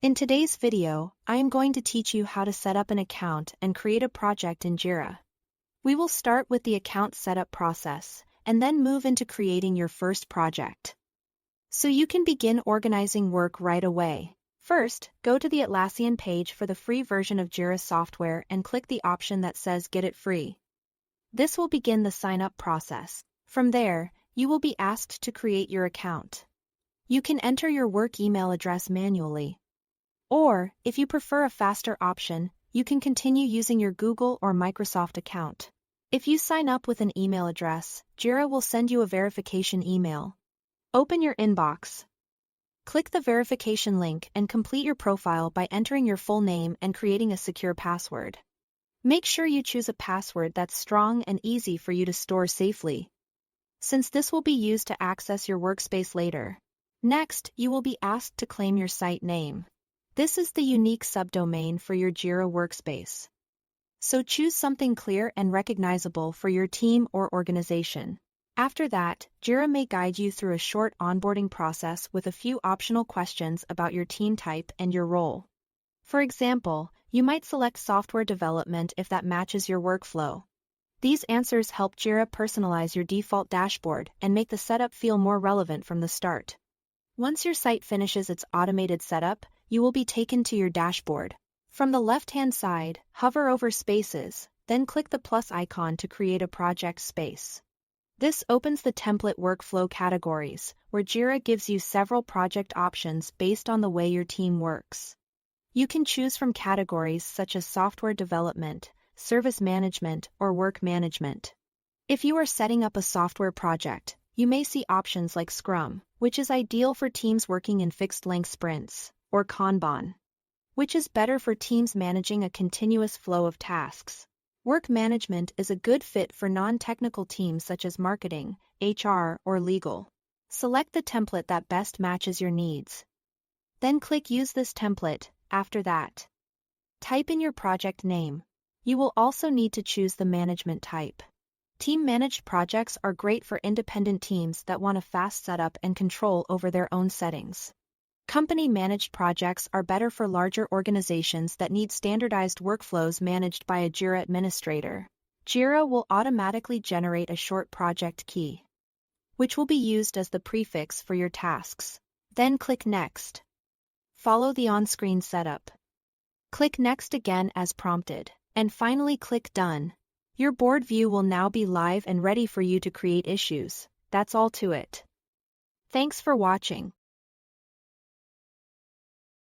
In today's video, I am going to teach you how to set up an account and create a project in Jira. We will start with the account setup process, and then move into creating your first project. So you can begin organizing work right away. First, go to the Atlassian page for the free version of Jira software and click the option that says Get it free. This will begin the sign-up process. From there, you will be asked to create your account. You can enter your work email address manually. Or, if you prefer a faster option, you can continue using your Google or Microsoft account. If you sign up with an email address, Jira will send you a verification email. Open your inbox. Click the verification link and complete your profile by entering your full name and creating a secure password. Make sure you choose a password that's strong and easy for you to store safely, since this will be used to access your workspace later. Next, you will be asked to claim your site name. This is the unique subdomain for your Jira workspace. So choose something clear and recognizable for your team or organization. After that, Jira may guide you through a short onboarding process with a few optional questions about your team type and your role. For example, you might select software development if that matches your workflow. These answers help Jira personalize your default dashboard and make the setup feel more relevant from the start. Once your site finishes its automated setup, you will be taken to your dashboard. From the left-hand side, hover over Spaces, then click the plus icon to create a project space. This opens the template workflow categories, where Jira gives you several project options based on the way your team works. You can choose from categories such as software development, service management, or work management. If you are setting up a software project, you may see options like Scrum, which is ideal for teams working in fixed-length sprints, or Kanban, which is better for teams managing a continuous flow of tasks. Work management is a good fit for non-technical teams such as marketing, HR, or legal. Select the template that best matches your needs. Then click Use this template. After that, type in your project name. You will also need to choose the management type. Team-managed projects are great for independent teams that want a fast setup and control over their own settings. Company-managed projects are better for larger organizations that need standardized workflows managed by a Jira administrator. Jira will automatically generate a short project key, which will be used as the prefix for your tasks. Then click Next. Follow the on-screen setup. Click Next again as prompted, and finally click Done. Your board view will now be live and ready for you to create issues. That's all to it. Thanks for watching.